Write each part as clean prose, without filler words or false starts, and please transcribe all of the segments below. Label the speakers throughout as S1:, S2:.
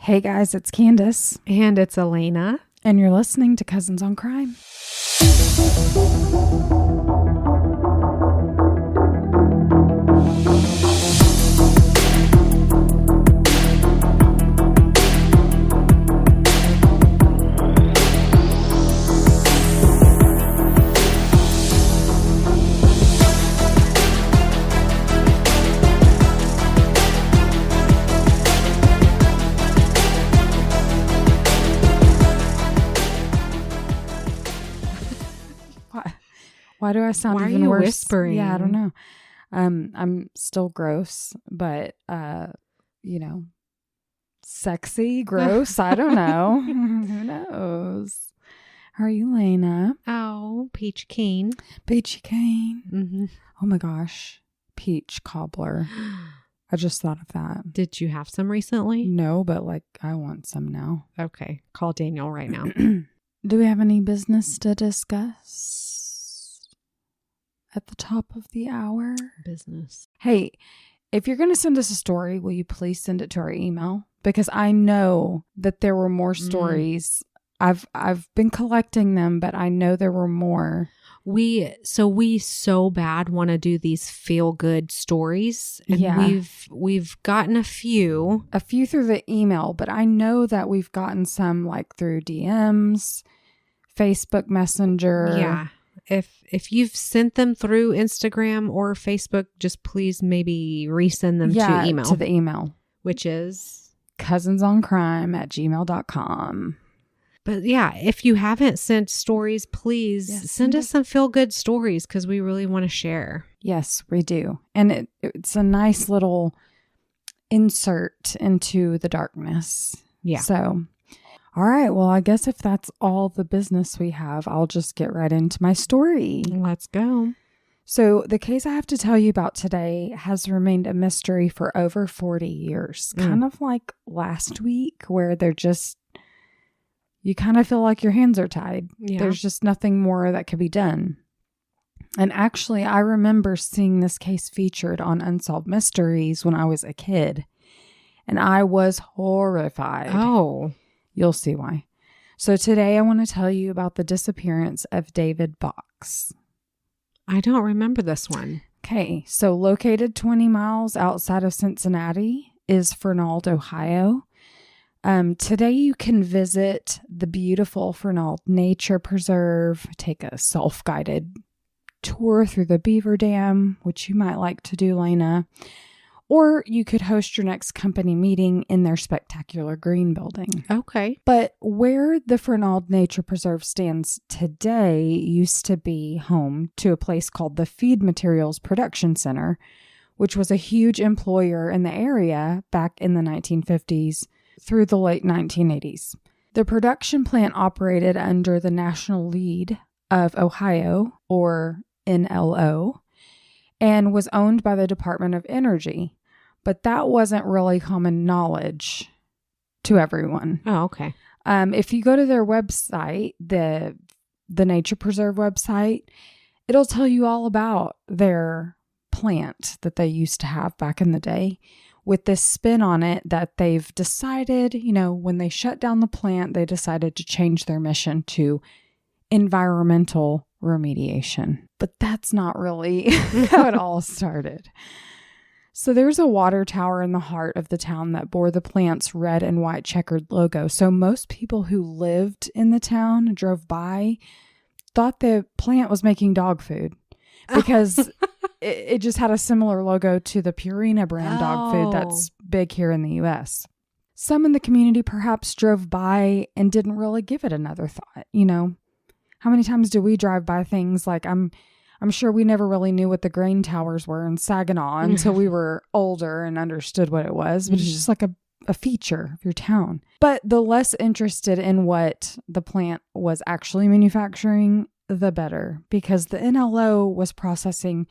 S1: Hey guys, it's Candace.
S2: And it's Elena.
S1: And you're listening to Cousins on Crime. Why do I sound
S2: Why
S1: even
S2: are you
S1: worse?
S2: whispering?
S1: Yeah, I don't know. I'm still gross, but sexy, gross. I don't know. Who knows? How are you, Lena?
S2: Oh, peach cane.
S1: Peachy cane.
S2: Mm-hmm.
S1: Oh my gosh, peach cobbler. I just thought of that.
S2: Did you have some recently?
S1: No, but I want some now.
S2: Okay, call Daniel right now.
S1: Do we have any business to discuss at the top of the hour?
S2: Business.
S1: Hey, if you're going to send us a story, will you please send it to our email? Because I know that there were more stories. I've been collecting them, but I know there were more.
S2: We so bad want to do these feel good stories, and
S1: Yeah.
S2: we've gotten a few
S1: through the email, but I know that we've gotten some through DMs, Facebook Messenger.
S2: Yeah. If you've sent them through Instagram or Facebook, just please maybe resend them to email.
S1: To the email,
S2: which is
S1: cousinsoncrime@gmail.com.
S2: But yeah, if you haven't sent stories, please send us some feel good stories because we really want to share.
S1: Yes, we do. And it's a nice little insert into the darkness.
S2: Yeah.
S1: So, all right. Well, I guess if that's all the business we have, I'll just get right into my story.
S2: Let's go.
S1: So the case I have to tell you about today has remained a mystery for over 40 years. Kind of like last week where you kind of feel like your hands are tied.
S2: Yeah.
S1: There's just nothing more that could be done. And actually, I remember seeing this case featured on Unsolved Mysteries when I was a kid. And I was horrified.
S2: Oh.
S1: You'll see why. So today I want to tell you about the disappearance of David Bocks.
S2: I don't remember this one.
S1: Okay, so located 20 miles outside of Cincinnati is Fernald, Ohio. Today you can visit the beautiful Fernald Nature Preserve, take a self-guided tour through the Beaver Dam, which you might like to do, Lena, or you could host your next company meeting in their spectacular green building.
S2: Okay.
S1: But where the Fernald Nature Preserve stands today used to be home to a place called the Feed Materials Production Center, which was a huge employer in the area back in the 1950s through the late 1980s. The production plant operated under the National Lead of Ohio, or NLO, and was owned by the Department of Energy. But that wasn't really common knowledge to everyone.
S2: Oh, okay.
S1: If you go to their website, the Nature Preserve website, it'll tell you all about their plant that they used to have back in the day, with this spin on it that they've decided, when they shut down the plant, they decided to change their mission to environmental remediation. But that's not really how it all started. So there's a water tower in the heart of the town that bore the plant's red and white checkered logo. So most people who lived in the town, drove by, thought the plant was making dog food because it just had a similar logo to the Purina brand dog food that's big here in the U.S. Some in the community perhaps drove by and didn't really give it another thought. How many times do we drive by things like I'm sure we never really knew what the grain towers were in Saginaw until we were older and understood what it was. But it's just like a feature of your town. But the less interested in what the plant was actually manufacturing, the better. Because the NLO was processing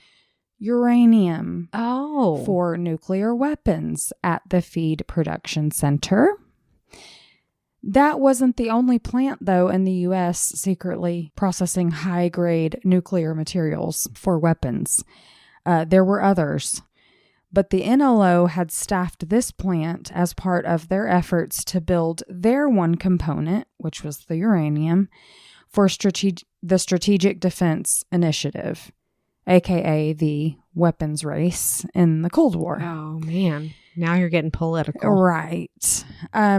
S1: uranium for nuclear weapons at the Feed Production Center. That wasn't the only plant, though, in the U.S. secretly processing high-grade nuclear materials for weapons. There were others. But the NLO had staffed this plant as part of their efforts to build their one component, which was the uranium, for the Strategic Defense Initiative, aka the weapons race in the Cold War.
S2: Oh, man. Now you're getting political.
S1: Right.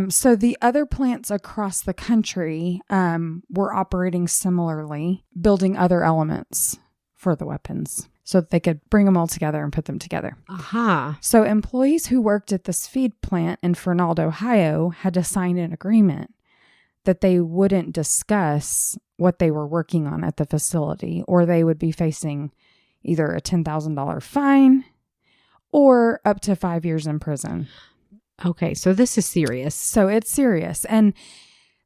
S1: So the other plants across the country were operating similarly, building other elements for the weapons so that they could bring them all together and put them together.
S2: Aha.
S1: So employees who worked at this feed plant in Fernald, Ohio, had to sign an agreement that they wouldn't discuss what they were working on at the facility, or they would be facing either a $10,000 fine or up to 5 years in prison.
S2: Okay, so this is serious.
S1: So it's serious. And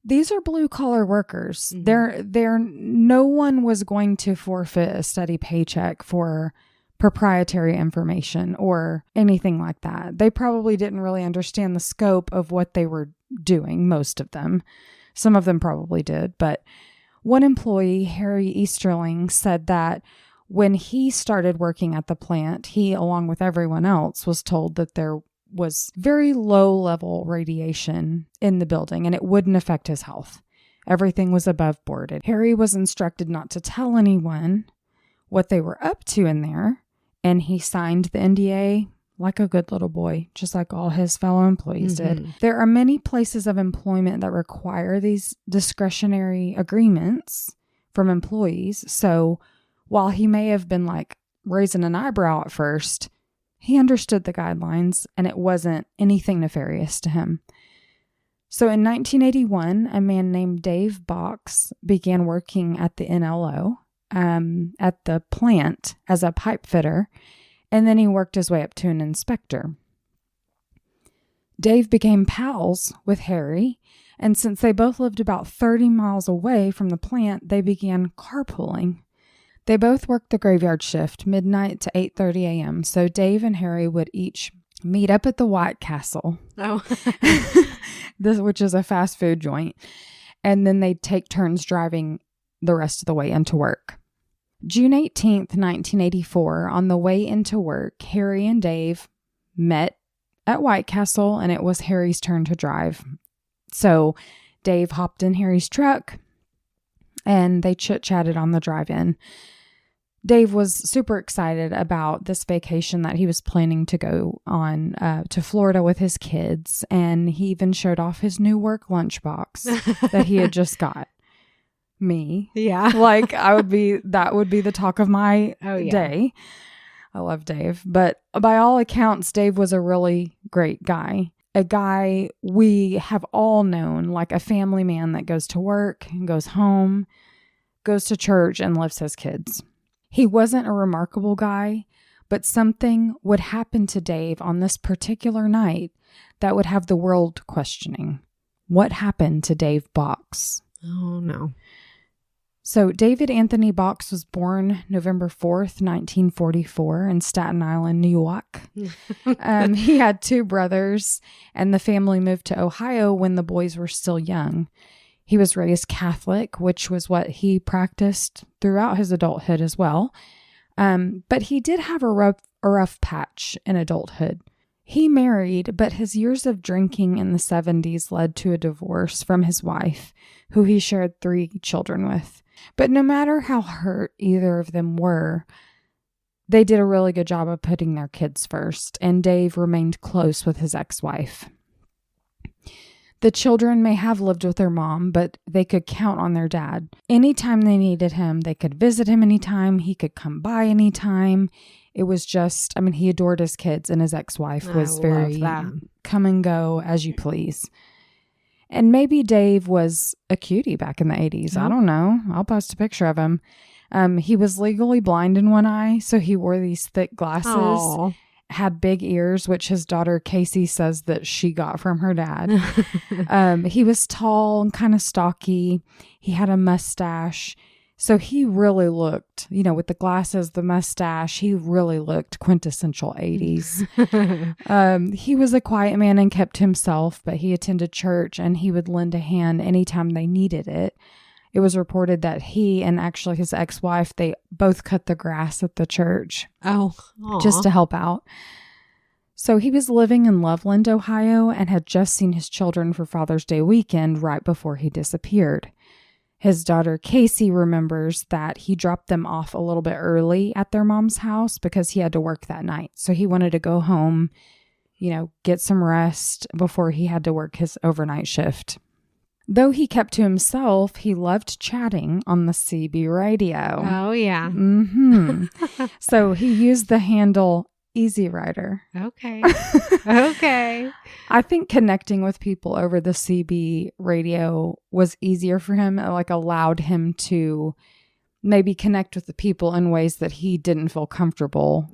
S1: these are blue collar workers. No one was going to forfeit a steady paycheck for proprietary information or anything like that. They probably didn't really understand the scope of what they were doing, most of them. Some of them probably did. But one employee, Harry Easterling, said that when he started working at the plant, he, along with everyone else, was told that there was very low level radiation in the building and it wouldn't affect his health. Everything was above board. Harry was instructed not to tell anyone what they were up to in there, and he signed the NDA like a good little boy, just like all his fellow employees did. There are many places of employment that require these discretionary agreements from employees. So while he may have been like raising an eyebrow at first, he understood the guidelines and it wasn't anything nefarious to him. So in 1981, a man named Dave Bocks began working at the NLO at the plant as a pipe fitter, and then he worked his way up to an inspector. Dave became pals with Harry, and since they both lived about 30 miles away from the plant, they began carpooling. They both worked the graveyard shift, midnight to 8:30 a.m., so Dave and Harry would each meet up at the White Castle, which is a fast food joint, and then they'd take turns driving the rest of the way into work. June 18th, 1984, on the way into work, Harry and Dave met at White Castle, and it was Harry's turn to drive. So Dave hopped in Harry's truck, and they chit-chatted on the drive-in. Dave was super excited about this vacation that he was planning to go on to Florida with his kids, and he even showed off his new work lunchbox that he had just got. Me.
S2: Yeah.
S1: Like that would be the talk of my day. I love Dave. But by all accounts, Dave was a really great guy. A guy we have all known, like a family man that goes to work and goes home, goes to church and loves his kids. He wasn't a remarkable guy, but something would happen to Dave on this particular night that would have the world questioning. What happened to Dave Bocks?
S2: Oh, no.
S1: So David Anthony Bocks was born November 4th, 1944 in Staten Island, New York. He had two brothers, and the family moved to Ohio when the boys were still young. He was raised Catholic, which was what he practiced throughout his adulthood as well. But he did have a rough patch in adulthood. He married, but his years of drinking in the 70s led to a divorce from his wife, who he shared 3 children with. But no matter how hurt either of them were, they did a really good job of putting their kids first, and Dave remained close with his ex-wife. The children may have lived with their mom, but they could count on their dad. Anytime they needed him, they could visit him anytime. He could come by anytime. It was just, he adored his kids, and his ex-wife was very come and go as you please. And maybe Dave was a cutie back in the 80s. I don't know. I'll post a picture of him. He was legally blind in one eye, so he wore these thick glasses, had big ears, which his daughter Casey says that she got from her dad. He was tall and kind of stocky. He had a mustache. So he really looked, with the glasses, the mustache, he really looked quintessential 80s. He was a quiet man and kept himself, but he attended church and he would lend a hand anytime they needed it. It was reported that he and actually his ex-wife, they both cut the grass at the church.
S2: Oh,
S1: just to help out. So he was living in Loveland, Ohio, and had just seen his children for Father's Day weekend right before he disappeared. His daughter Casey remembers that he dropped them off a little bit early at their mom's house because he had to work that night. So he wanted to go home, get some rest before he had to work his overnight shift. Though he kept to himself, he loved chatting on the CB radio.
S2: Oh, yeah.
S1: So he used the handle Easy Rider.
S2: Okay. Okay.
S1: I think connecting with people over the CB radio was easier for him. It allowed him to maybe connect with the people in ways that he didn't feel comfortable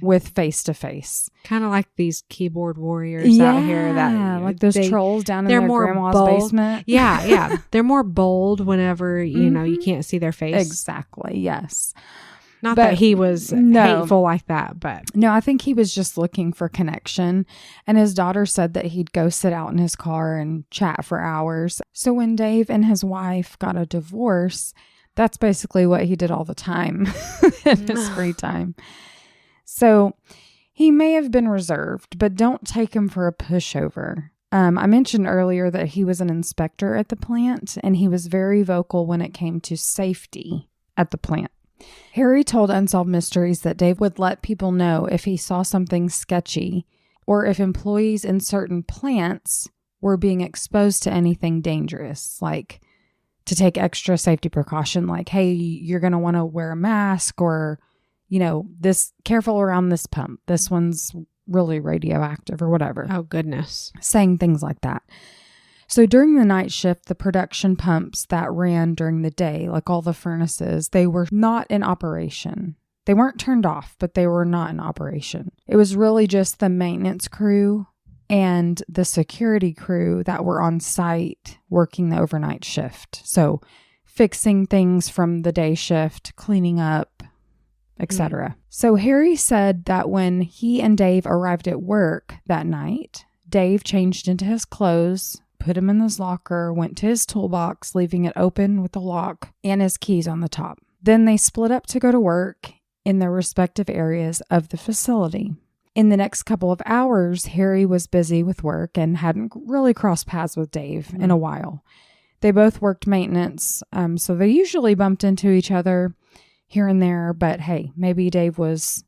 S1: with face to face.
S2: Kind of like these keyboard warriors out here that
S1: like those trolls down in their grandma's basement.
S2: Yeah. They're more bold whenever, you can't see their face.
S1: Exactly. Yes.
S2: Not that he was hateful like that, but.
S1: No, I think he was just looking for connection. And his daughter said that he'd go sit out in his car and chat for hours. So when Dave and his wife got a divorce, that's basically what he did all the time in his free time. So he may have been reserved, but don't take him for a pushover. I mentioned earlier that he was an inspector at the plant, and he was very vocal when it came to safety at the plant. Harry told Unsolved Mysteries that Dave would let people know if he saw something sketchy or if employees in certain plants were being exposed to anything dangerous, like to take extra safety precaution, like, hey, you're going to want to wear a mask or, this careful around this pump. This one's really radioactive or whatever.
S2: Oh, goodness.
S1: Saying things like that. So during the night shift, the production pumps that ran during the day, like all the furnaces, they were not in operation. They weren't turned off, but they were not in operation. It was really just the maintenance crew and the security crew that were on site working the overnight shift. So fixing things from the day shift, cleaning up, etc. So Harry said that when he and Dave arrived at work that night, Dave changed into his clothes, put him in his locker, went to his toolbox, leaving it open with the lock and his keys on the top. Then they split up to go to work in their respective areas of the facility. In the next couple of hours, Harry was busy with work and hadn't really crossed paths with Dave in a while. They both worked maintenance, so they usually bumped into each other here and there, but hey, maybe Dave was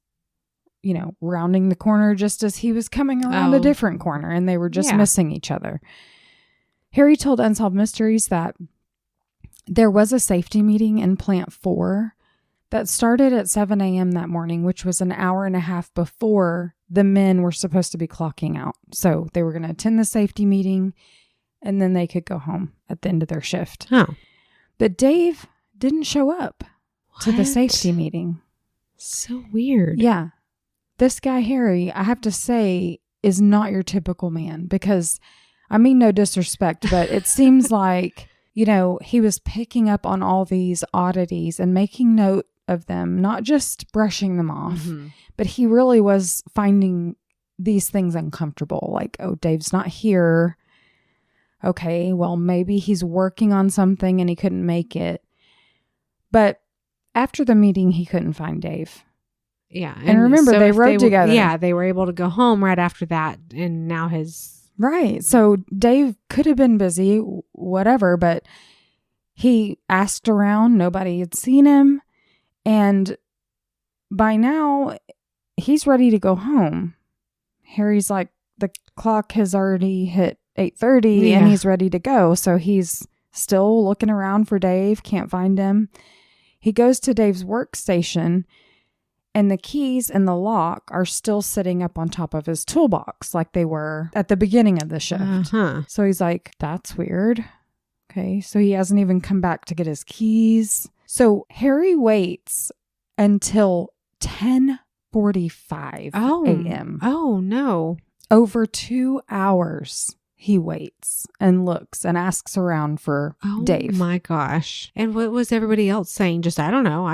S1: rounding the corner just as he was coming around a different corner and they were just missing each other. Harry told Unsolved Mysteries that there was a safety meeting in Plant 4 that started at 7 a.m. that morning, which was an hour and a half before the men were supposed to be clocking out. So they were going to attend the safety meeting and then they could go home at the end of their shift.
S2: Oh.
S1: But Dave didn't show up to the safety meeting.
S2: So weird.
S1: Yeah. This guy, Harry, I have to say, is not your typical man because, I mean, no disrespect, but it seems like, he was picking up on all these oddities and making note of them, not just brushing them off, but he really was finding these things uncomfortable. Like, oh, Dave's not here. Okay, well, maybe he's working on something and he couldn't make it. But after the meeting, he couldn't find Dave.
S2: Yeah.
S1: And remember, they rode together.
S2: Yeah, they were able to go home right after that. And now
S1: Right. So Dave could have been busy, whatever, but he asked around. Nobody had seen him. And by now, he's ready to go home. Harry's like, the clock has already hit 8:30 and he's ready to go. So he's still looking around for Dave, can't find him. He goes to Dave's workstation and the keys and the lock are still sitting up on top of his toolbox like they were at the beginning of the shift. So he's like, that's weird. Okay, so he hasn't even come back to get his keys. So Harry waits until 10:45 a.m.
S2: Oh, no.
S1: Over 2 hours. He waits and looks and asks around for Dave.
S2: Oh my gosh. And what was everybody else saying? Just, I don't know.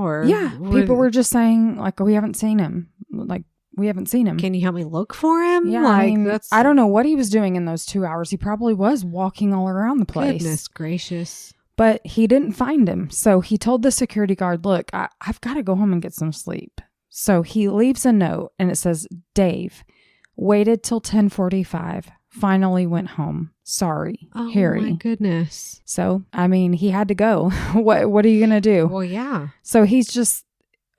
S2: Or
S1: people were just saying like, oh, we haven't seen him.
S2: Can you help me look for him?
S1: Yeah, I don't know what he was doing in those 2 hours. He probably was walking all around the place.
S2: Goodness gracious.
S1: But he didn't find him. So he told the security guard, look, I've got to go home and get some sleep. So he leaves a note and it says, Dave, waited till 10:45, finally went home. Sorry, Harry.
S2: Oh my goodness.
S1: So, I mean, he had to go. What are you going to do?
S2: Well, yeah.
S1: So he's just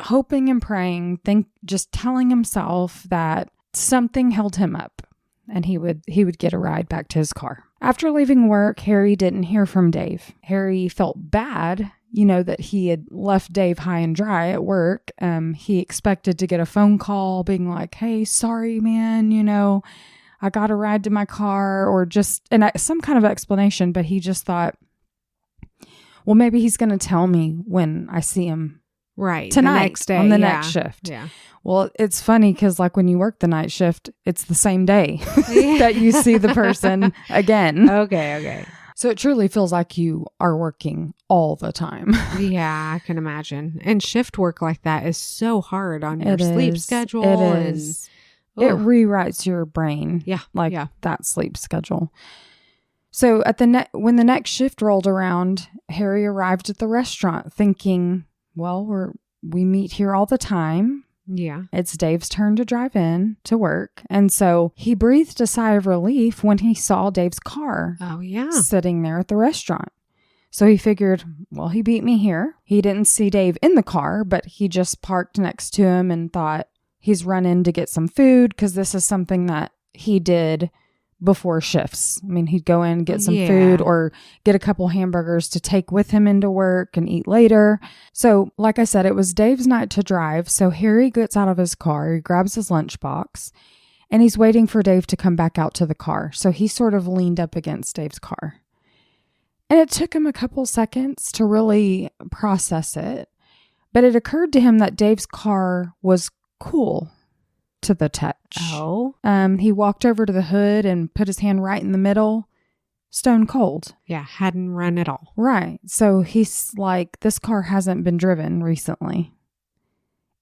S1: hoping and praying, just telling himself that something held him up and he would get a ride back to his car. After leaving work, Harry didn't hear from Dave. Harry felt bad, that he had left Dave high and dry at work. He expected to get a phone call being like, hey, sorry, man, I got a ride to my car, or just some kind of explanation. But he just thought, well, maybe he's going to tell me when I see him
S2: right
S1: tonight,
S2: the next day,
S1: on the next shift.
S2: Yeah.
S1: Well, it's funny because like when you work the night shift, it's the same day that you see the person again.
S2: Okay.
S1: So it truly feels like you are working all the time.
S2: Yeah, I can imagine. And shift work like that is so hard on your
S1: It
S2: sleep
S1: is.
S2: schedule.
S1: It is. It rewrites your brain.
S2: Yeah.
S1: That sleep schedule. So when the next shift rolled around, Harry arrived at the restaurant thinking, well, we meet here all the time.
S2: Yeah.
S1: It's Dave's turn to drive in to work. And so he breathed a sigh of relief when he saw Dave's car sitting there at the restaurant. So he figured, well, he beat me here. He didn't see Dave in the car, but he just parked next to him and thought he's run in to get some food because this is something that he did before shifts. I mean, he'd go in, get some food or get a couple hamburgers to take with him into work and eat later. So, like I said, it was Dave's night to drive. So Harry gets out of his car, he grabs his lunchbox, and he's waiting for Dave to come back out to the car. So he sort of leaned up against Dave's car. And it took him a couple seconds to really process it. But it occurred to him that Dave's car was cool to the touch.
S2: Oh.
S1: He walked over to the hood and put his hand right in the middle. Stone cold.
S2: Yeah, hadn't run at all.
S1: Right. So he's like, this car hasn't been driven recently.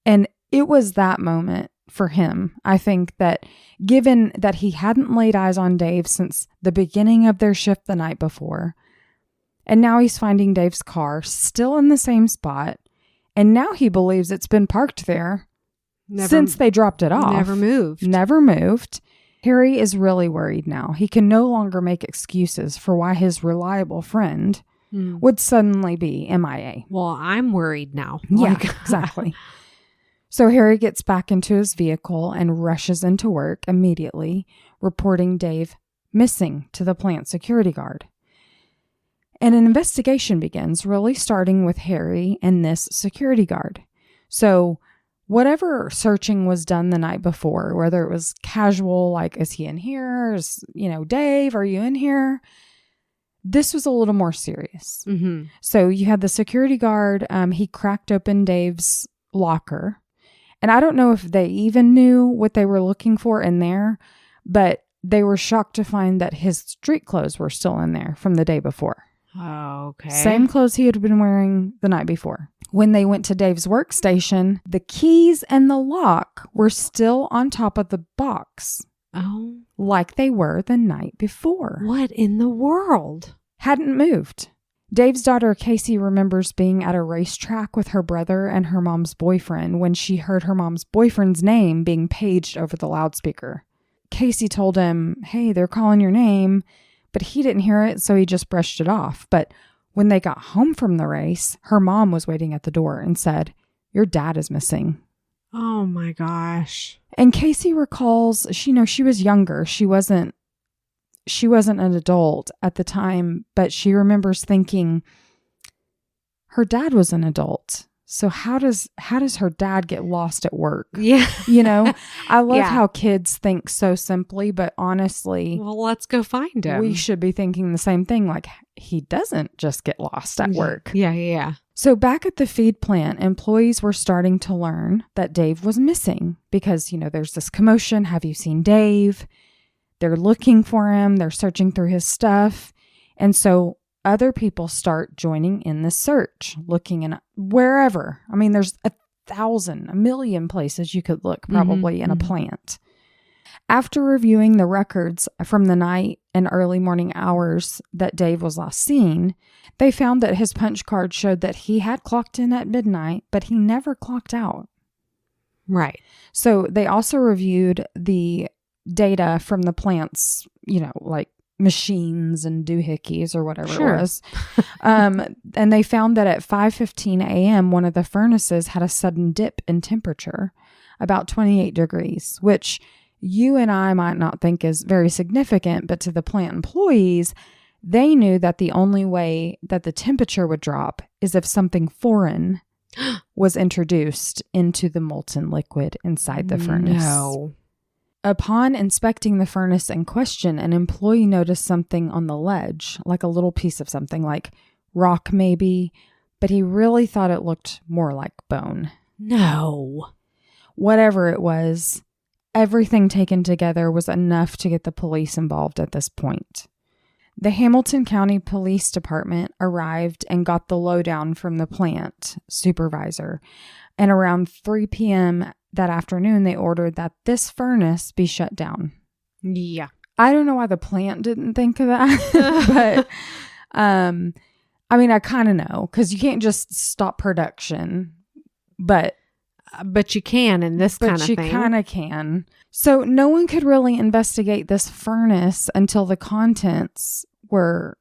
S1: And it was that moment for him. I think that given that he hadn't laid eyes on Dave since the beginning of their shift the night before, and now he's finding Dave's car still in the same spot, and now he believes it's been parked there since they dropped it off. Never moved. Harry is really worried now. He can no longer make excuses for why his reliable friend would suddenly be MIA.
S2: Well, I'm worried now.
S1: Yeah, exactly. So Harry gets back into his vehicle and rushes into work immediately, reporting Dave missing to the plant security guard. And an investigation begins, really starting with Harry and this security guard. So whatever searching was done the night before, whether it was casual, like, is he in here? Dave, are you in here? This was a little more serious.
S2: Mm-hmm.
S1: So you had the security guard. He cracked open Dave's locker. And I don't know if they even knew what they were looking for in there, but they were shocked to find that his street clothes were still in there from the day before.
S2: Oh, okay.
S1: Same clothes he had been wearing the night before. When they went to Dave's workstation, the keys and the lock were still on top of the box.
S2: Oh.
S1: Like they were the night before.
S2: What in the world?
S1: Hadn't moved. Dave's daughter, Casey, remembers being at a racetrack with her brother and her mom's boyfriend when she heard her mom's boyfriend's name being paged over the loudspeaker. Casey told him, hey, they're calling your name. But he didn't hear it, so he just brushed it off. But when they got home from the race, her mom was waiting at the door and said, your dad is missing.
S2: Oh my gosh.
S1: And Casey recalls, she was younger. She wasn't an adult at the time, but she remembers thinking her dad was an adult. So how does her dad get lost at work?
S2: Yeah.
S1: I love how kids think so simply, but honestly,
S2: well, let's go find him.
S1: We should be thinking the same thing. Like, he doesn't just get lost at work.
S2: Yeah.
S1: So back at the feed plant, employees were starting to learn that Dave was missing because, there's this commotion. Have you seen Dave? They're looking for him. They're searching through his stuff. And so other people start joining in the search, looking in wherever. I mean, there's a million places you could look probably in a plant. After reviewing the records from the night and early morning hours that Dave was last seen, they found that his punch card showed that he had clocked in at midnight, but he never clocked out.
S2: Right.
S1: So they also reviewed the data from the plant's, like machines and doohickeys or whatever it was. And they found that at 5:15 a.m., one of the furnaces had a sudden dip in temperature, about 28 degrees, which you and I might not think is very significant, but to the plant employees, they knew that the only way that the temperature would drop is if something foreign was introduced into the molten liquid inside the furnace.
S2: No.
S1: Upon inspecting the furnace in question, an employee noticed something on the ledge, like a little piece of something, like rock maybe, but he really thought it looked more like bone.
S2: No.
S1: Whatever it was, everything taken together was enough to get the police involved at this point. The Hamilton County Police Department arrived and got the lowdown from the plant supervisor. And around 3 p.m. that afternoon, they ordered that this furnace be shut down.
S2: Yeah.
S1: I don't know why the plant didn't think of that, but I mean, I kind of know, because you can't just stop production, but
S2: you can in this kind of thing.
S1: But you kind of can. So no one could really investigate this furnace until the contents were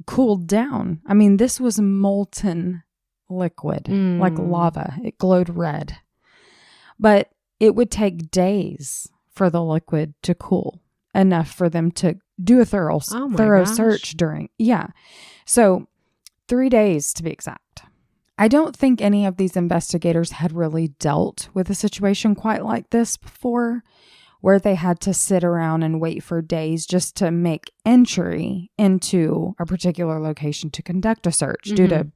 S1: cooled down. I mean, this was molten liquid, like lava. It glowed red. But it would take days for the liquid to cool enough for them to do a thorough search during. Yeah. So 3 days to be exact. I don't think any of these investigators had really dealt with a situation quite like this before, where they had to sit around and wait for days just to make entry into a particular location to conduct a search due to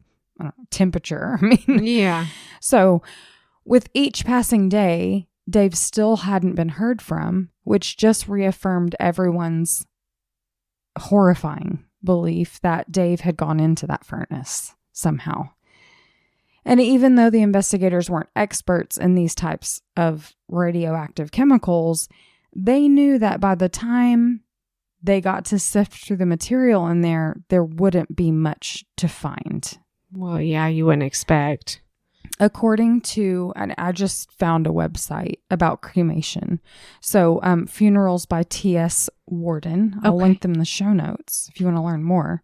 S1: temperature. I mean,
S2: yeah.
S1: So with each passing day, Dave still hadn't been heard from, which just reaffirmed everyone's horrifying belief that Dave had gone into that furnace somehow. And even though the investigators weren't experts in these types of radioactive chemicals, they knew that by the time they got to sift through the material in there wouldn't be much to find.
S2: Well, yeah, you wouldn't expect.
S1: According to, and I just found a website about cremation. So, Funerals by T.S. Warden. I'll link them in the show notes if you want to learn more.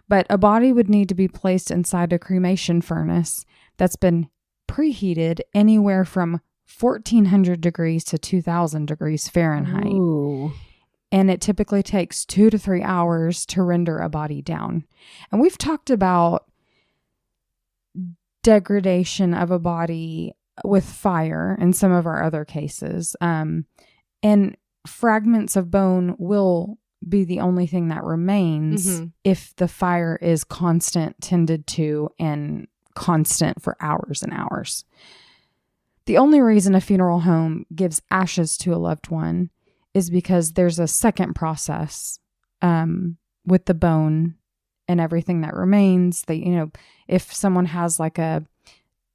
S1: But a body would need to be placed inside a cremation furnace that's been preheated anywhere from 1,400 degrees to 2,000 degrees Fahrenheit.
S2: Ooh.
S1: And it typically takes 2 to 3 hours to render a body down. And we've talked about degradation of a body with fire in some of our other cases. And fragments of bone will be the only thing that remains if the fire is constant, tended to, and constant for hours and hours. The only reason a funeral home gives ashes to a loved one is because there's a second process with the bone and everything that remains. They, if someone has like a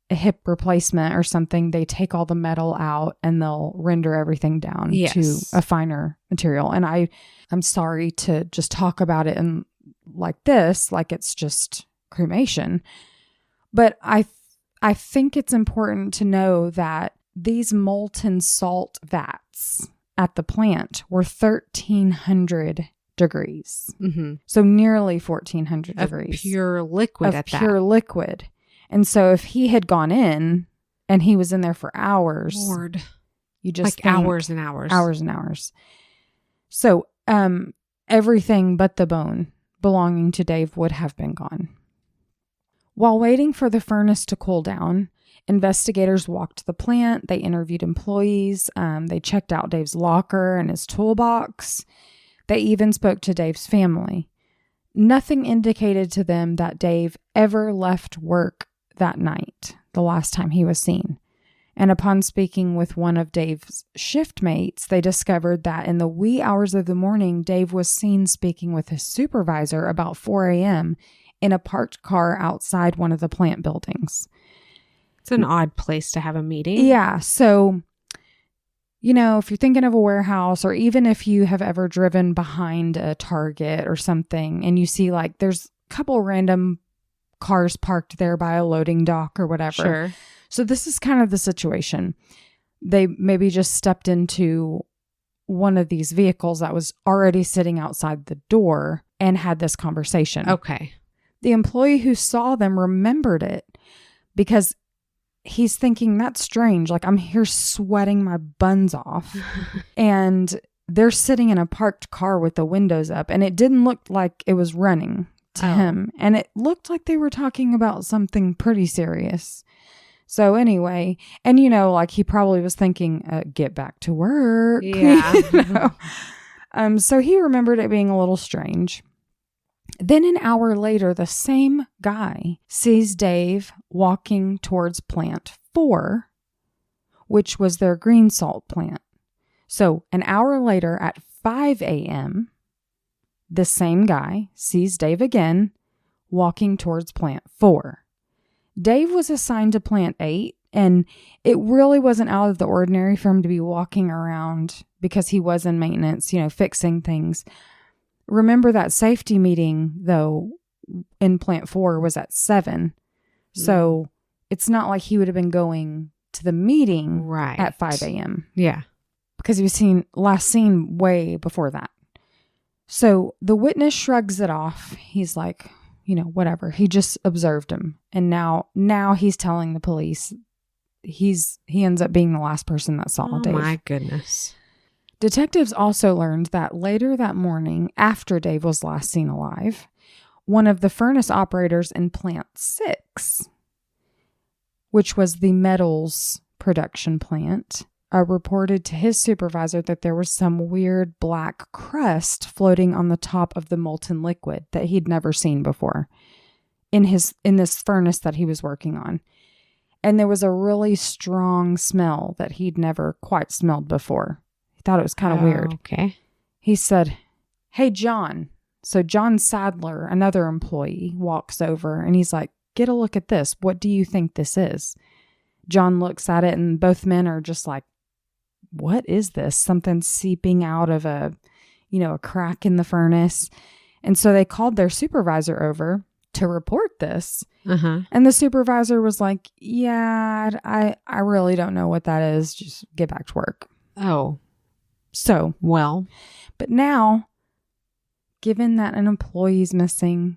S1: hip replacement or something, they take all the metal out and they'll render everything down to a finer material. And I'm sorry to just talk about it in like this, like it's just cremation. But I think it's important to know that these molten salt vats at the plant were 1,300 degrees. So nearly 1,400 degrees.
S2: Pure liquid at that.
S1: Pure liquid. And so if he had gone in and he was in there for hours,
S2: Lord,
S1: you just
S2: like hours and hours.
S1: Hours and hours. So everything but the bone belonging to Dave would have been gone. While waiting for the furnace to cool down, investigators walked the plant. They interviewed employees. They checked out Dave's locker and his toolbox. They even spoke to Dave's family. Nothing indicated to them that Dave ever left work that night, the last time he was seen. And upon speaking with one of Dave's shift mates, they discovered that in the wee hours of the morning, Dave was seen speaking with his supervisor about 4 a.m. in a parked car outside one of the plant buildings.
S2: It's an odd place to have a meeting.
S1: Yeah. So, if you're thinking of a warehouse, or even if you have ever driven behind a Target or something and you see like there's a couple random cars parked there by a loading dock or whatever.
S2: Sure.
S1: So this is kind of the situation. They maybe just stepped into one of these vehicles that was already sitting outside the door and had this conversation.
S2: Okay.
S1: The employee who saw them remembered it because he's thinking, that's strange. Like, I'm here sweating my buns off and they're sitting in a parked car with the windows up, and it didn't look like it was running to him. And it looked like they were talking about something pretty serious. So anyway, and like he probably was thinking, get back to work.
S2: Yeah.
S1: So he remembered it being a little strange. Then an hour later, the same guy sees Dave walking towards plant 4, which was their green salt plant. So an hour later at 5 a.m., the same guy sees Dave again walking towards plant 4. Dave was assigned to plant 8, and it really wasn't out of the ordinary for him to be walking around because he was in maintenance, fixing things. Remember that safety meeting, though, in plant 4 was at 7. So it's not like he would have been going to the meeting at 5 a.m.
S2: Yeah.
S1: Because he was last seen way before that. So the witness shrugs it off. He's like, whatever. He just observed him. And now he's telling the police. He ends up being the last person that saw Dave.
S2: Oh my goodness.
S1: Detectives also learned that later that morning, after Dave was last seen alive, one of the furnace operators in plant 6, which was the metals production plant, reported to his supervisor that there was some weird black crust floating on the top of the molten liquid that he'd never seen before in this furnace that he was working on. And there was a really strong smell that he'd never quite smelled before. He thought it was kind of weird.
S2: Okay.
S1: He said, "Hey, John." So John Sadler, another employee, walks over and he's like, "Get a look at this. What do you think this is?" John looks at it and both men are just like, "What is this?" Something seeping out of a crack in the furnace. And so they called their supervisor over to report this. And the supervisor was like, "Yeah, I really don't know what that is. Just get back to work."
S2: Oh.
S1: So,
S2: well.
S1: But now, given that an employee's missing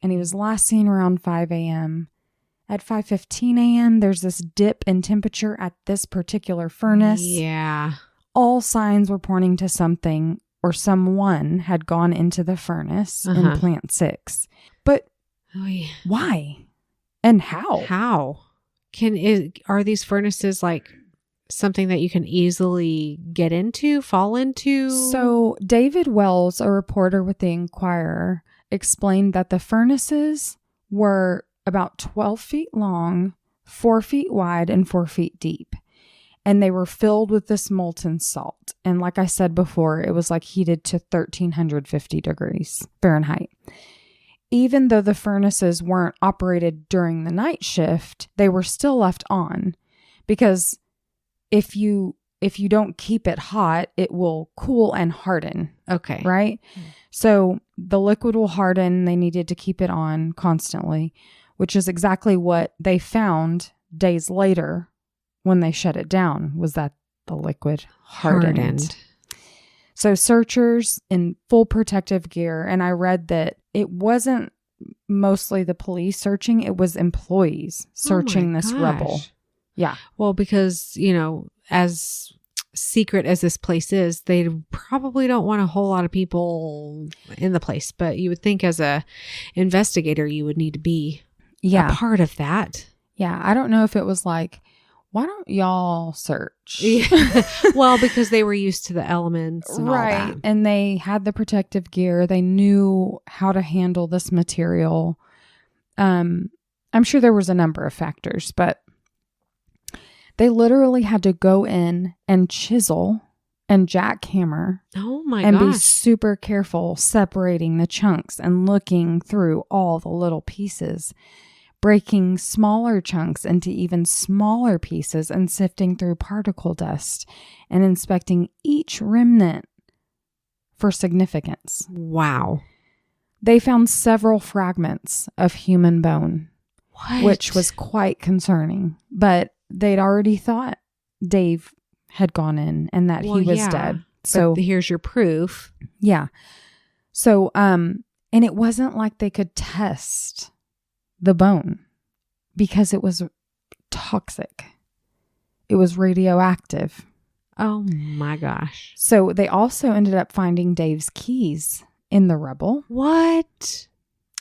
S1: and he was last seen around 5 a.m., at 5:15 a.m., there's this dip in temperature at this particular furnace.
S2: Yeah.
S1: All signs were pointing to something or someone had gone into the furnace in plant 6. But why? And how?
S2: How? Are these furnaces like something that you can easily get into, fall into?
S1: So David Wells, a reporter with the Inquirer, explained that the furnaces were about 12 feet long, 4 feet wide, and 4 feet deep. And they were filled with this molten salt. And like I said before, it was like heated to 1,350 degrees Fahrenheit. Even though the furnaces weren't operated during the night shift, they were still left on because if you don't keep it hot, it will cool and harden.
S2: Okay.
S1: Right? So the liquid will harden. They needed to keep it on constantly, which is exactly what they found days later when they shut it down, was that the liquid hardened. So searchers in full protective gear, and I read that it wasn't mostly the police searching, it was employees searching this rubble. Yeah.
S2: Well, because, as secret as this place is, they probably don't want a whole lot of people in the place, but you would think as a investigator, you would need to be a part of that.
S1: Yeah. I don't know if it was like, why don't y'all search?
S2: Well, because they were used to the elements and all that.
S1: And they had the protective gear. They knew how to handle this material. I'm sure there was a number of factors, but they literally had to go in and chisel and jackhammer.
S2: Oh my
S1: gosh. And be
S2: gosh.
S1: super careful separating the chunks and looking through all the little pieces, breaking smaller chunks into even smaller pieces and sifting through particle dust and inspecting each remnant for significance.
S2: Wow.
S1: They found several fragments of human bone, which was quite concerning, but they'd already thought Dave had gone in and that
S2: Well,
S1: he was
S2: yeah,
S1: dead. So
S2: but here's your proof.
S1: yeah. So, and it wasn't like they could test the bone because it was toxic. It was radioactive.
S2: Oh my gosh.
S1: So they also ended up finding Dave's keys in the rubble.
S2: What?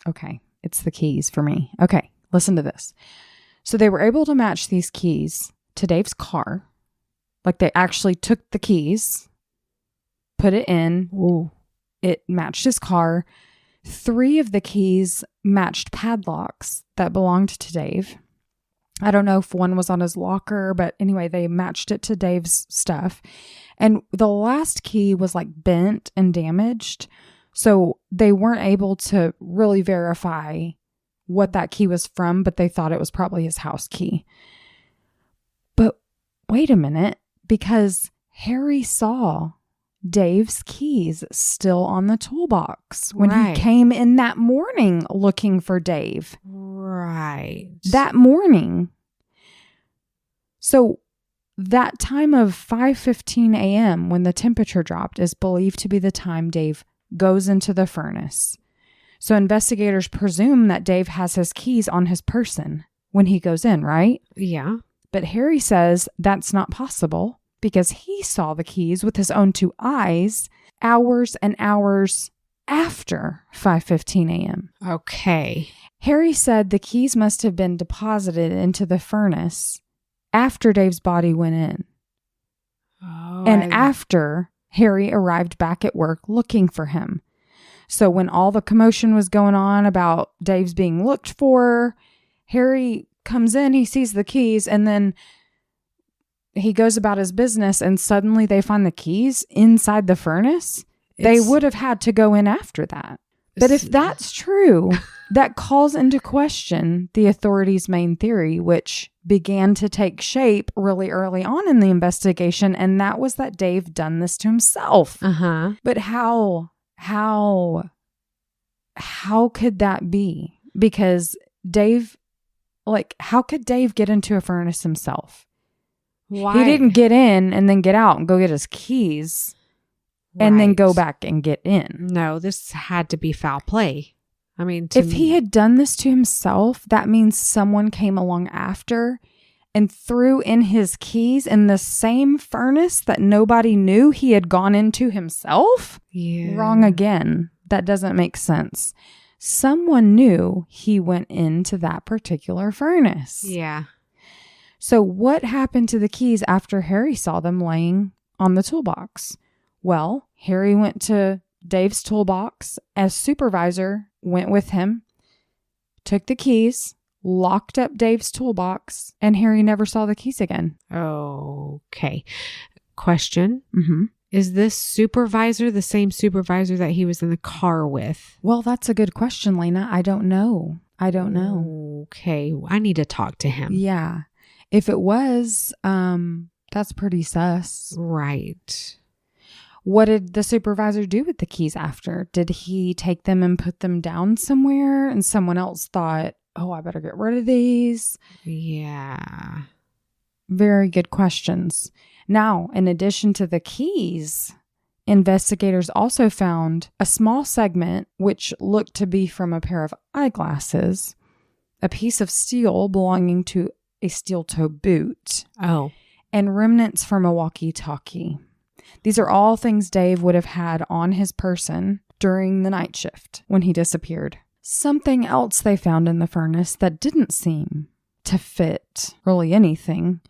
S1: Okay. It's the keys for me. Okay. Listen to this. So they were able to match these keys to Dave's car. Like they actually took the keys, put it in.
S2: Ooh.
S1: It matched his car. 3 of the keys matched padlocks that belonged to Dave. I don't know if one was on his locker, but anyway, they matched it to Dave's stuff. And the last key was like bent and damaged. So they weren't able to really verify what that key was from, but they thought it was probably his house key. But wait a minute, because Harry saw Dave's keys still on the toolbox when he came in that morning looking for Dave.
S2: Right.
S1: That morning. So that time of 5:15 a.m. when the temperature dropped is believed to be the time Dave goes into the furnace. So investigators presume that Dave has his keys on his person when he goes in, right?
S2: Yeah.
S1: But Harry says that's not possible because he saw the keys with his own 2 eyes hours and hours after 5:15 a.m.
S2: Okay.
S1: Harry said the keys must have been deposited into the furnace after Dave's body went in.
S2: Oh,
S1: And after Harry arrived back at work looking for him. So when all the commotion was going on about Dave's being looked for, Harry comes in, he sees the keys, and then he goes about his business, and suddenly they find the keys inside the furnace. They would have had to go in after that. But if that's true, that calls into question the authorities' main theory, which began to take shape really early on in the investigation, and that was that Dave done this to himself.
S2: Uh-huh.
S1: But how could that be? Because Dave, how could Dave get into a furnace himself?
S2: Why?
S1: He didn't get in and then get out and go get his keys. And then go back and get in.
S2: No, this had to be foul play. I mean,
S1: if he had done this to himself, that means someone came along after and threw in his keys in the same furnace that nobody knew he had gone into himself?
S2: Yeah.
S1: Wrong again. That doesn't make sense. Someone knew he went into that particular furnace.
S2: Yeah.
S1: So what happened to the keys after Harry saw them laying on the toolbox? Well, Harry went to Dave's toolbox. As supervisor, went with him, took the keys, locked up Dave's toolbox, and Harry never saw the keys again.
S2: Okay. Question.
S1: Mm-hmm.
S2: Is this supervisor the same supervisor that he was in the car with?
S1: Well, that's a good question, Lena. I don't know.
S2: Okay. I need to talk to him.
S1: Yeah. If it was, that's pretty sus.
S2: Right.
S1: What did the supervisor do with the keys after? Did he take them and put them down somewhere and someone else thought, oh, I better get rid of these?
S2: Yeah.
S1: Very good questions. Now, in addition to the keys, investigators also found a small segment which looked to be from a pair of eyeglasses, a piece of steel belonging to a steel-toe boot, and remnants from a walkie-talkie. These are all things Dave would have had on his person during the night shift when he disappeared. Something else they found in the furnace that didn't seem to fit really anything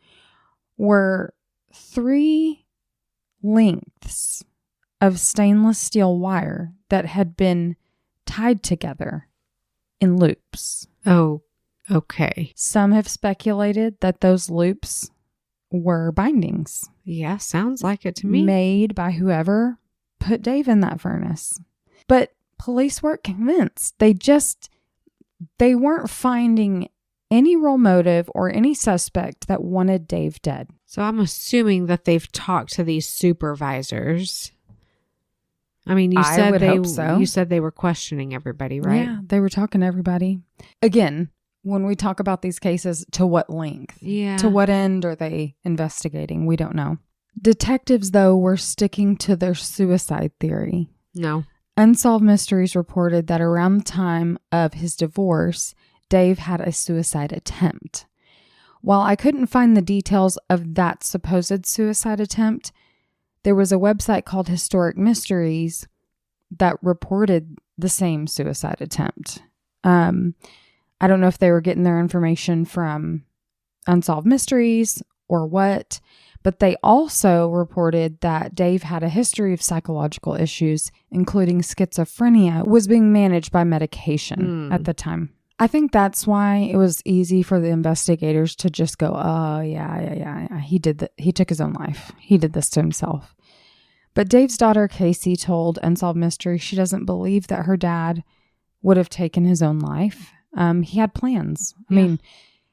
S1: were 3 lengths of stainless steel wire that had been tied together in loops.
S2: Oh, okay.
S1: Some have speculated that those loops were bindings.
S2: Yeah, sounds like it to me.
S1: Made by whoever put Dave in that furnace. But police weren't convinced. They weren't finding any real motive or any suspect that wanted Dave dead.
S2: So I'm assuming that they've talked to these supervisors. I mean, you said they were questioning everybody, right?
S1: Yeah, they were talking to everybody. Again, when we talk about these cases, to what length?
S2: Yeah.
S1: To what end are they investigating? We don't know. Detectives, though, were sticking to their suicide theory.
S2: No.
S1: Unsolved Mysteries reported that around the time of his divorce, Dave had a suicide attempt. While I couldn't find the details of that supposed suicide attempt, there was a website called Historic Mysteries that reported the same suicide attempt. I don't know if they were getting their information from Unsolved Mysteries or what, but they also reported that Dave had a history of psychological issues, including schizophrenia, was being managed by medication at the time. I think that's why it was easy for the investigators to just go, oh, yeah. He took his own life. He did this to himself. But Dave's daughter, Casey, told Unsolved Mysteries she doesn't believe that her dad would have taken his own life. He had plans. I mean,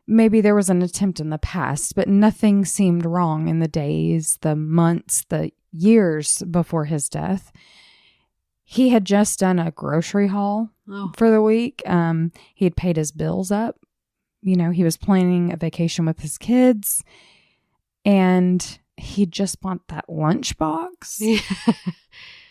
S1: maybe there was an attempt in the past, but nothing seemed wrong in the days, the months, the years before his death. He had just done a grocery haul for the week. He had paid his bills up. You know, he was planning a vacation with his kids. And he just bought that lunchbox.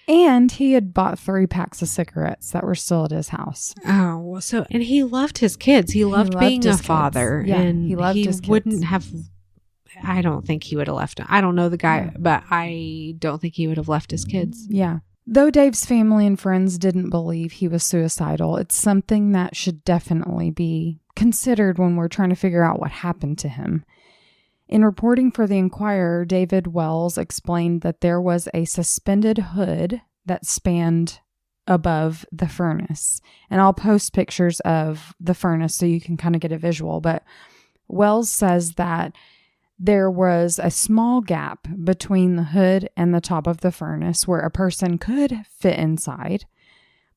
S1: And he had bought 3 packs of cigarettes that were still at his house.
S2: Oh, well, so, and he loved his kids. He loved being a father.
S1: Yeah,
S2: and
S1: he loved his kids.
S2: Wouldn't have, I don't think he would have left. I don't know the guy, but I don't think he would have left his kids.
S1: Yeah. Though Dave's family and friends didn't believe he was suicidal, it's something that should definitely be considered when we're trying to figure out what happened to him. In reporting for the Inquirer, David Wells explained that there was a suspended hood that spanned above the furnace. And I'll post pictures of the furnace so you can kind of get a visual. But Wells says that there was a small gap between the hood and the top of the furnace where a person could fit inside.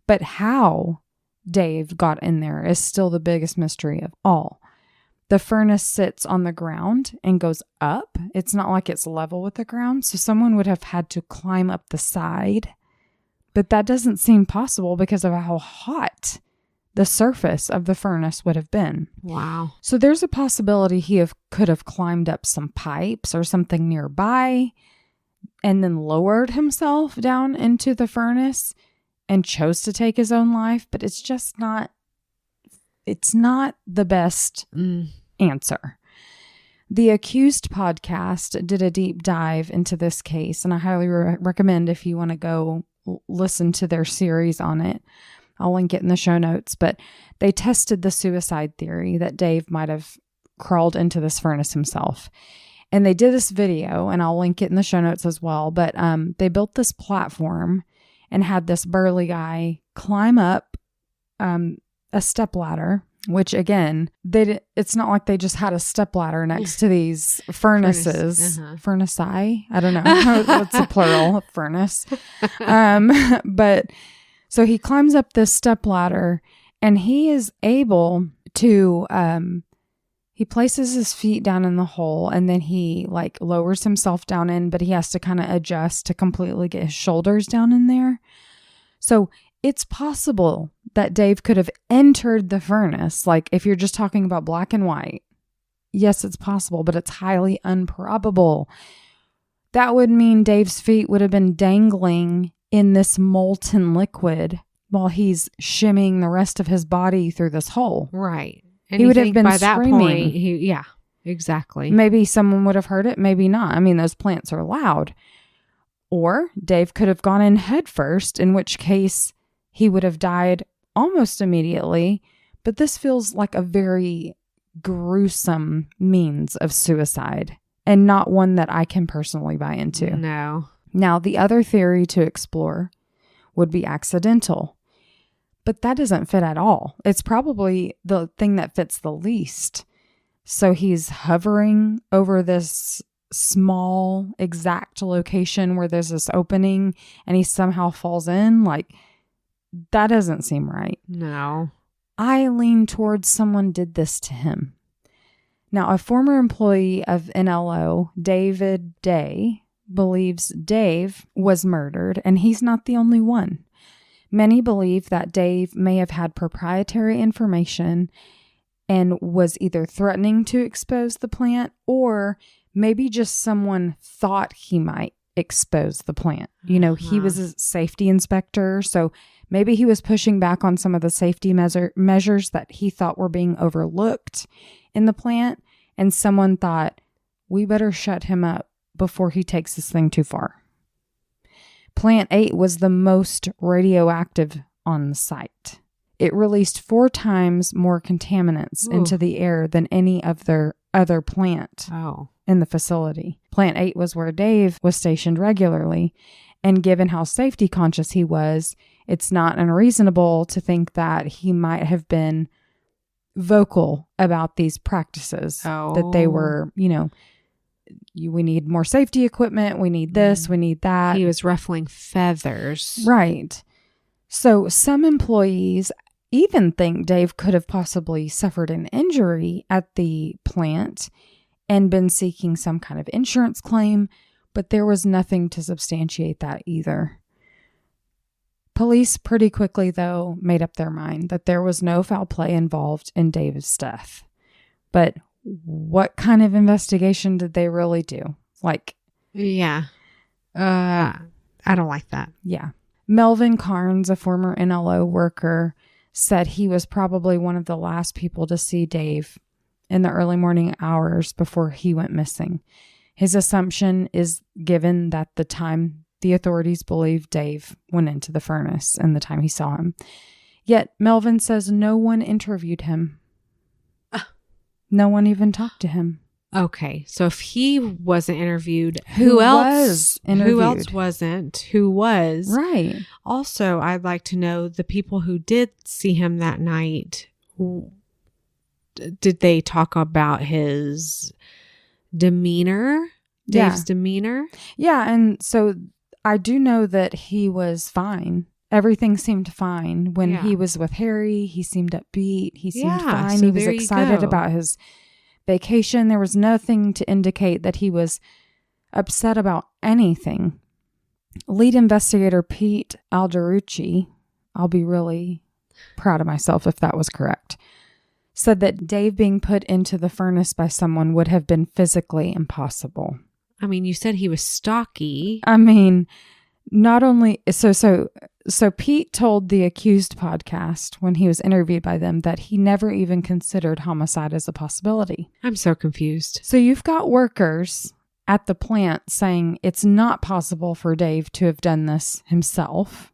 S1: But how Dave got in there is still the biggest mystery of all. The furnace sits on the ground and goes up. It's not like it's level with the ground, so someone would have had to climb up the side. But that doesn't seem possible because of how hot the surface of the furnace would have been.
S2: Wow.
S1: So there's a possibility he could have climbed up some pipes or something nearby and then lowered himself down into the furnace and chose to take his own life, but it's just not the best answer. The Accused podcast did a deep dive into this case, and I highly recommend if you want to go listen to their series on it. I'll link it in the show notes, but they tested the suicide theory that Dave might have crawled into this furnace himself. And they did this video, and I'll link it in the show notes as well, but they built this platform and had this burly guy climb up a stepladder, which again, it's not like they just had a stepladder next to these furnaces. Furnace-i? I don't know. What's the plural of furnace? But so he climbs up this stepladder and he is able to, he places his feet down in the hole and then he like lowers himself down in, but he has to kind of adjust to completely get his shoulders down in there. So it's possible that Dave could have entered the furnace. Like if you're just talking about black and white, yes, it's possible, but it's highly improbable. That would mean Dave's feet would have been dangling in this molten liquid while he's shimmying the rest of his body through this hole.
S2: Right. And
S1: he would have been
S2: by
S1: screaming.
S2: That point, yeah, exactly.
S1: Maybe someone would have heard it, maybe not. I mean, those plants are loud. Or Dave could have gone in head first, in which case he would have died almost immediately, but this feels like a very gruesome means of suicide and not one that I can personally buy into.
S2: No.
S1: Now, the other theory to explore would be accidental, but that doesn't fit at all. It's probably the thing that fits the least. So he's hovering over this small, exact location where there's this opening and he somehow falls in. Like, that doesn't seem right.
S2: No.
S1: I lean towards someone did this to him. Now, a former employee of NLO, David Day, believes Dave was murdered, and he's not the only one. Many believe that Dave may have had proprietary information and was either threatening to expose the plant or maybe just someone thought he might expose the plant. You know, he was a safety inspector, so maybe he was pushing back on some of the safety measures that he thought were being overlooked in the plant, and someone thought, we better shut him up before he takes this thing too far. Plant 8 was the most radioactive on the site. It released 4 times more contaminants into the air than any of their other plant in the facility. Plant 8 was where Dave was stationed regularly, and given how safety conscious he was, it's not unreasonable to think that he might have been vocal about these practices, that they were, you know, we need more safety equipment, we need this, we need that.
S2: He was ruffling feathers.
S1: Right. So some employees even think Dave could have possibly suffered an injury at the plant and been seeking some kind of insurance claim, but there was nothing to substantiate that either. Police pretty quickly, though, made up their mind that there was no foul play involved in Dave's death. But what kind of investigation did they really do?
S2: Yeah. I don't like that.
S1: Yeah. Melvin Carnes, a former NLO worker, said he was probably one of the last people to see Dave in the early morning hours before he went missing. His assumption is given that the time the authorities believe Dave went into the furnace and the time he saw him. Yet Melvin says no one interviewed him. No one even talked to him.
S2: Okay, so if he wasn't interviewed, who else wasn't? Who was?
S1: Right.
S2: Also, I'd like to know the people who did see him that night. Did they talk about his demeanor? Dave's demeanor?
S1: Yeah, and so I do know that he was fine. Everything seemed fine. When he was with Harry, he seemed upbeat. He seemed fine.
S2: So
S1: he was excited about his vacation. There was nothing to indicate that he was upset about anything. Lead investigator Pete Alderucci, I'll be really proud of myself if that was correct, said that Dave being put into the furnace by someone would have been physically impossible.
S2: I mean, you said he was stocky.
S1: I mean, not only so Pete told the Accused podcast when he was interviewed by them that he never even considered homicide as a possibility.
S2: I'm so confused.
S1: So you've got workers at the plant saying it's not possible for Dave to have done this himself.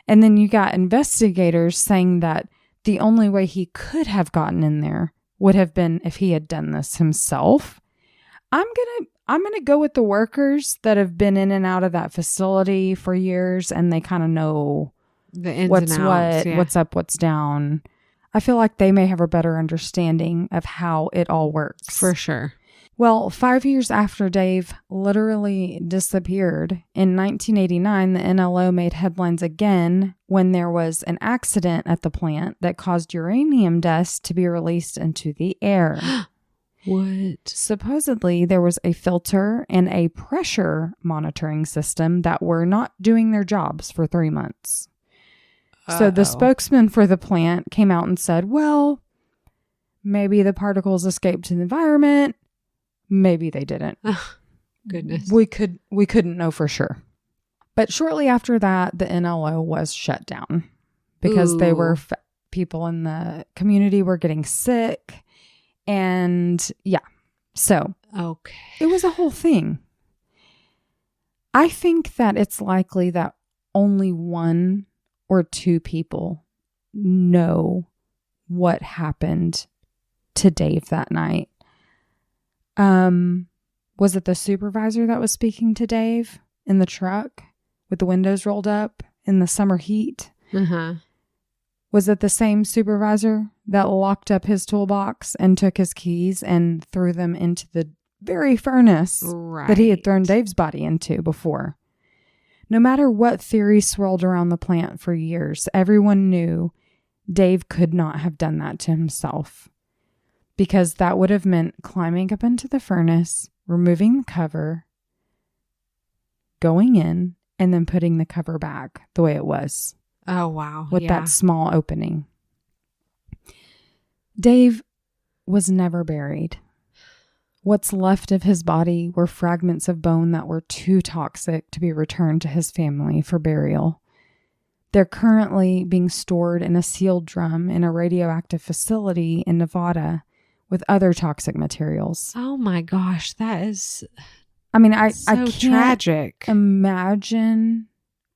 S1: And then you got investigators saying that the only way he could have gotten in there would have been if he had done this himself. I'm going to go with the workers that have been in and out of that facility for years, and they kind of know
S2: the ins
S1: what's
S2: and outs,
S1: what's up, what's down. I feel like they may have a better understanding of how it all works.
S2: For sure.
S1: Well, 5 years after Dave literally disappeared, in 1989, the NLO made headlines again when there was an accident at the plant that caused uranium dust to be released into the air.
S2: What?
S1: Supposedly, there was a filter and a pressure monitoring system that were not doing their jobs for 3 months. So the spokesman for the plant came out and said, well, maybe the particles escaped to the environment. Maybe they didn't.
S2: Oh, goodness.
S1: We couldn't know for sure. But shortly after that, the NLO was shut down because they were people in the community were getting sick. And so it was a whole thing. I think that it's likely that only 1 or 2 people know what happened to Dave that night. Was it the supervisor that was speaking to Dave in the truck with the windows rolled up in the summer heat?
S2: Uh-huh.
S1: Was it the same supervisor that locked up his toolbox and took his keys and threw them into the very furnace that he had thrown Dave's body into before? No matter what theory swirled around the plant for years, everyone knew Dave could not have done that to himself, because that would have meant climbing up into the furnace, removing the cover, going in, and then putting the cover back the way it was.
S2: Oh, wow.
S1: With that small opening. Dave was never buried. What's left of his body were fragments of bone that were too toxic to be returned to his family for burial. They're currently being stored in a sealed drum in a radioactive facility in Nevada with other toxic materials.
S2: Oh my gosh, that is
S1: I mean, I
S2: so
S1: can't
S2: tragic.
S1: imagine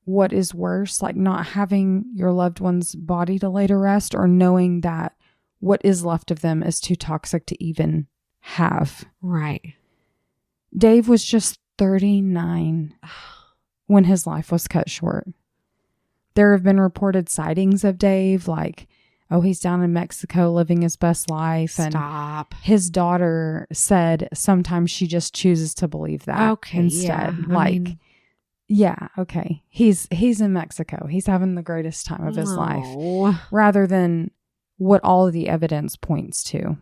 S1: what is worse, like not having your loved one's body to lay to rest, or knowing that what is left of them is too toxic to even have.
S2: Right.
S1: Dave was just 39 when his life was cut short. There have been reported sightings of Dave, like, oh, he's down in Mexico living his best life.
S2: Stop.
S1: And his daughter said sometimes she just chooses to believe that instead.
S2: Yeah.
S1: Yeah, okay. He's in Mexico. He's having the greatest time of his life. Rather than what all of the evidence points to,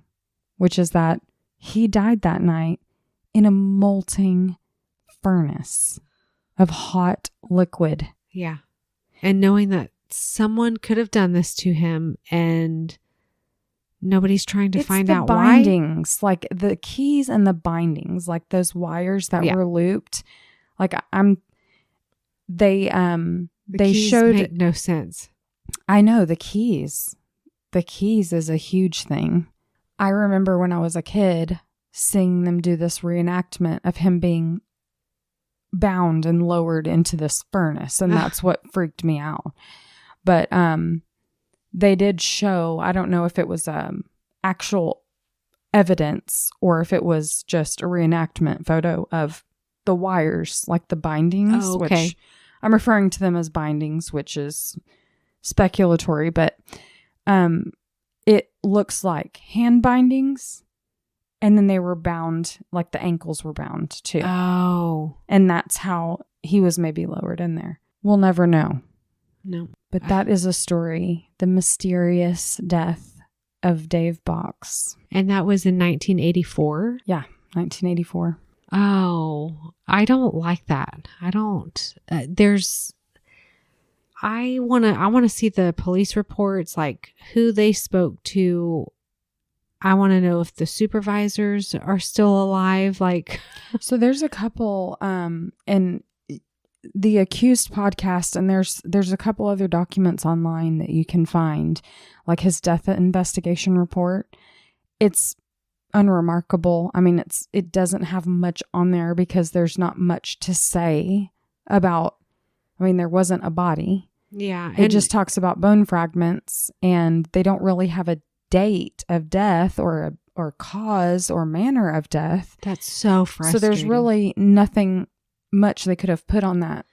S1: which is that he died that night in a molting furnace of hot liquid.
S2: Yeah. And knowing that someone could have done this to him and nobody's trying to find out why.
S1: Bindings, like the keys and the bindings, like those wires that were looped. Like they
S2: keys
S1: showed
S2: make no sense.
S1: I know the keys. The keys is a huge thing. I remember when I was a kid seeing them do this reenactment of him being bound and lowered into this furnace, and that's what freaked me out. But they did show, I don't know if it was actual evidence or if it was just a reenactment photo of the wires, like the bindings, which I'm referring to them as bindings, which is speculatory, but it looks like hand bindings, and then they were bound, like the ankles were bound too.
S2: Oh.
S1: And that's how he was maybe lowered in there. We'll never know.
S2: No.
S1: But that is a story, the mysterious death of Dave Bocks.
S2: And that was in 1984?
S1: Yeah, 1984.
S2: Oh, I don't like that. I don't. I want to see the police reports, like who they spoke to. I want to know if the supervisors are still alive. Like,
S1: so there's a couple, in the Accused podcast, and there's a couple other documents online that you can find, like his death investigation report. It's unremarkable. I mean, it doesn't have much on there because there's not much to say about. I mean, there wasn't a body.
S2: Yeah.
S1: It just talks about bone fragments, and they don't really have a date of death or cause or manner of death.
S2: That's so frustrating.
S1: So there's really nothing much they could have put on that.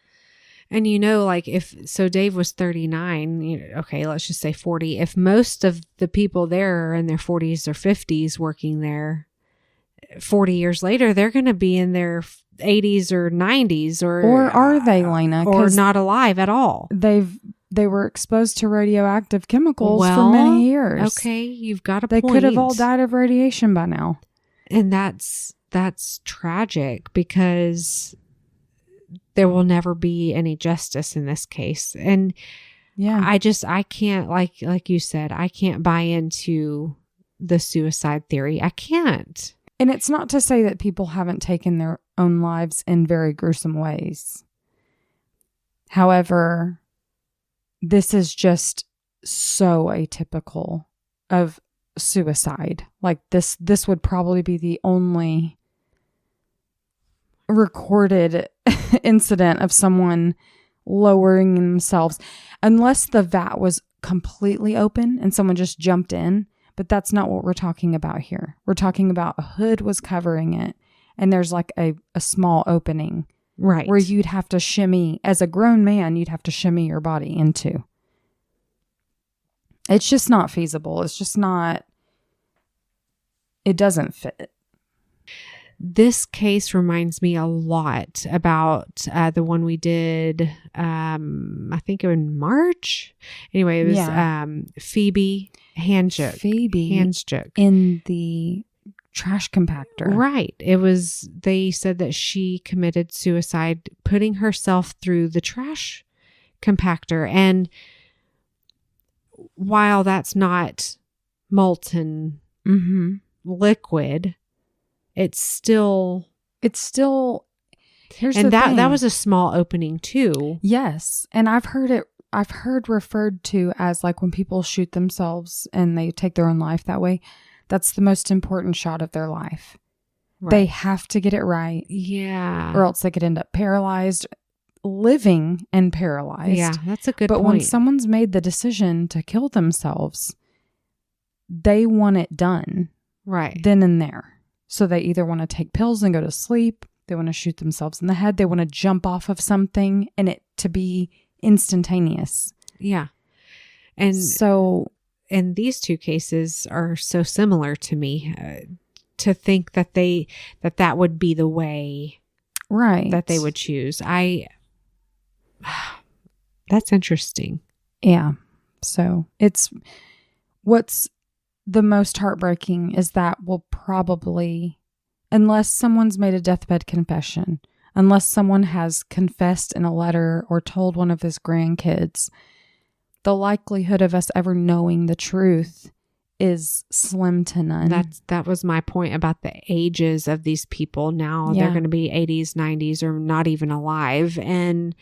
S2: And like Dave was 39, okay, let's just say 40. If most of the people there are in their 40s or 50s working there, 40 years later, they're going to be in their 80s or 90s
S1: or are they, Lena?
S2: Or not alive at all.
S1: They were exposed to radioactive chemicals for many years.
S2: Okay, you've got a
S1: point. They
S2: point.
S1: could have all died of radiation by now.
S2: And that's tragic, because there will never be any justice in this case. And
S1: yeah,
S2: I can't, like you said, I can't buy into the suicide theory. I can't.
S1: And it's not to say that people haven't taken their own lives in very gruesome ways. However, this is just so atypical of suicide. Like this would probably be the only recorded incident of someone lowering themselves, unless the vat was completely open and someone just jumped in. But that's not what we're talking about here. We're talking about a hood was covering it, and there's like a small opening,
S2: right,
S1: where you'd have to shimmy, as a grown man, you'd have to shimmy your body into. It's just not feasible. It's just not, it doesn't fit.
S2: This case reminds me a lot about the one we did, I think in March. Anyway, it was Phoebe Handsjuk
S1: in the trash compactor.
S2: Right. It was, they said that she committed suicide putting herself through the trash compactor. And while that's not molten liquid, it's still
S1: here's
S2: and
S1: the thing.
S2: that was a small opening too.
S1: Yes. And I've heard referred to as like when people shoot themselves and they take their own life that way, that's the most important shot of their life. Right. They have to get it right.
S2: Yeah.
S1: Or else they could end up paralyzed, living and paralyzed.
S2: Yeah, that's a good point.
S1: But when someone's made the decision to kill themselves, they want it done.
S2: Right.
S1: Then and there. So they either want to take pills and go to sleep. They want to shoot themselves in the head. They want to jump off of something and it to be instantaneous.
S2: Yeah. And
S1: so,
S2: and these two cases are so similar to me, to think that that would be the way,
S1: right,
S2: that they would choose. That's interesting.
S1: Yeah. So what's the most heartbreaking is that will probably, unless someone's made a deathbed confession, unless someone has confessed in a letter or told one of his grandkids, the likelihood of us ever knowing the truth is slim to none.
S2: That was my point about the ages of these people. Now they're going to be 80s, 90s, or not even alive. And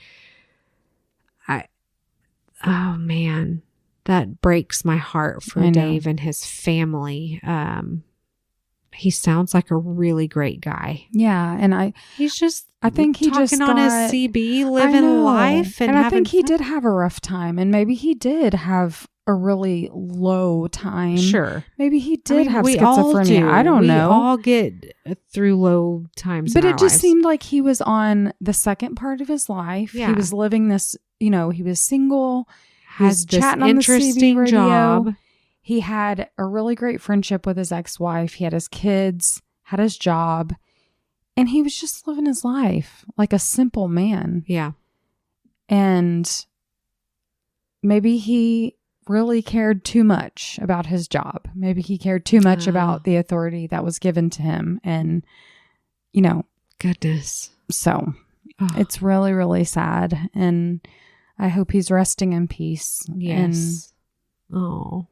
S2: oh man, that breaks my heart for Dave and his family. He sounds like a really great guy.
S1: Yeah. And I think he just
S2: talking on his CB, living life. And
S1: I think he did have a rough time, and maybe he did have a really low time.
S2: Sure.
S1: Maybe he did have
S2: we
S1: schizophrenia.
S2: All
S1: I don't know.
S2: We all get through low times
S1: but
S2: in
S1: it
S2: our
S1: just
S2: lives.
S1: seemed like he was on the second part of his life.
S2: Yeah.
S1: He was living this, he was single,
S2: has this
S1: chatting on the CB
S2: interesting
S1: radio.
S2: job.
S1: He had a really great friendship with his ex-wife. He had his kids, had his job, and he was just living his life like a simple man.
S2: Yeah.
S1: And maybe he really cared too much about his job. Maybe he cared too much about the authority that was given to him. And,
S2: goodness.
S1: So it's really, really sad. And I hope he's resting in peace.
S2: Yes.
S1: And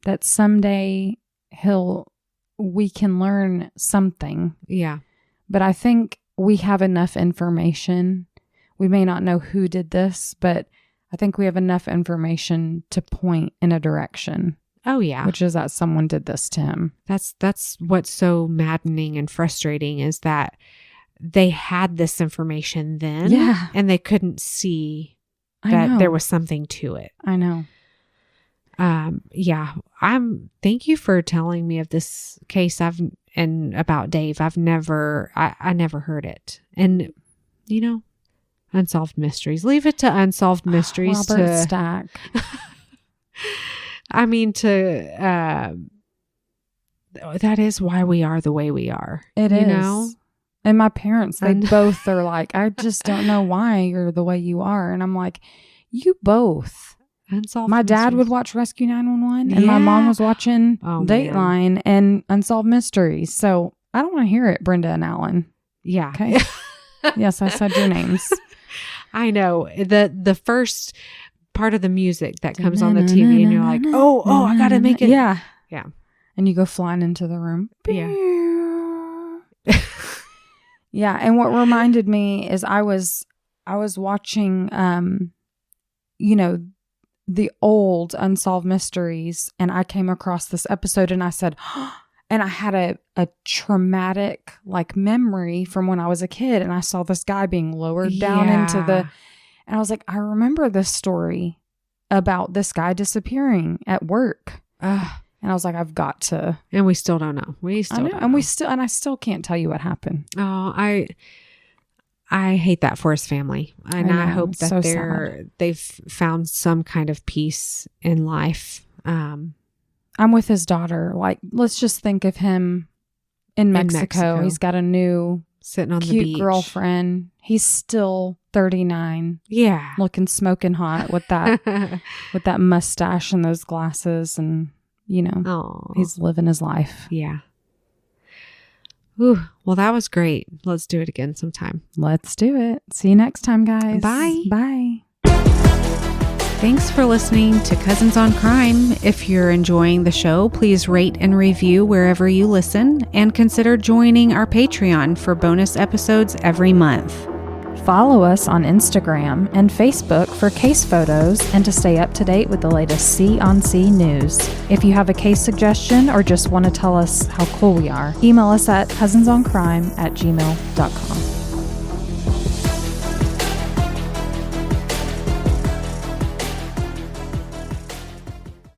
S1: that someday we can learn something.
S2: Yeah.
S1: But I think we have enough information. We may not know who did this, but I think we have enough information to point in a direction.
S2: Oh yeah.
S1: Which is that someone did this to him.
S2: That's what's so maddening and frustrating is that they had this information then.
S1: Yeah.
S2: And they couldn't see that there was something to it.
S1: I know.
S2: Yeah. Thank you for telling me of this case and about Dave. I never heard it. And Unsolved Mysteries. Leave it to Unsolved Mysteries.
S1: Robert Stack.
S2: I mean, that is why we are the way we are.
S1: It is. And my parents, they both are like, I just don't know why you're the way you are. And I'm like, you both.
S2: Unsolved
S1: My dad
S2: Mysteries.
S1: would watch Rescue 911 and my mom was watching Dateline and Unsolved Mysteries. So I don't want to hear it, Brenda and Alan.
S2: Yeah.
S1: Okay. Yes, I said your names.
S2: I know. The first part of the music that comes on the TV and you're like, oh, I got to make it.
S1: Yeah.
S2: Yeah.
S1: And you go flying into the room.
S2: Yeah.
S1: Yeah. And what reminded me is I was watching, the old Unsolved Mysteries, and I came across this episode and I said, and I had a traumatic memory from when I was a kid, and I saw this guy being lowered down into and I was like, I remember this story about this guy disappearing at work. And I was like, I've got to.
S2: And we still don't know. Don't know.
S1: And I still can't tell you what happened.
S2: Oh, I hate that for his family. And I hope that they've found some kind of peace in life. I'm
S1: with his daughter. Let's just think of him in Mexico. He's got a new
S2: sitting on
S1: cute
S2: the beach
S1: girlfriend. He's still 39.
S2: Yeah.
S1: Looking smoking hot with that mustache and those glasses, and he's living his life.
S2: Yeah. Ooh, well, that was great. Let's do it again sometime.
S1: Let's do it. See you next time, guys.
S2: Bye.
S1: Bye.
S2: Thanks for listening to Cousins on Crime. If you're enjoying the show, please rate and review wherever you listen, and consider joining our Patreon for bonus episodes every month.
S1: Follow us on Instagram and Facebook for case photos and to stay up to date with the latest C on C news. If you have a case suggestion or just want to tell us how cool we are, email us at cousinsoncrime@gmail.com.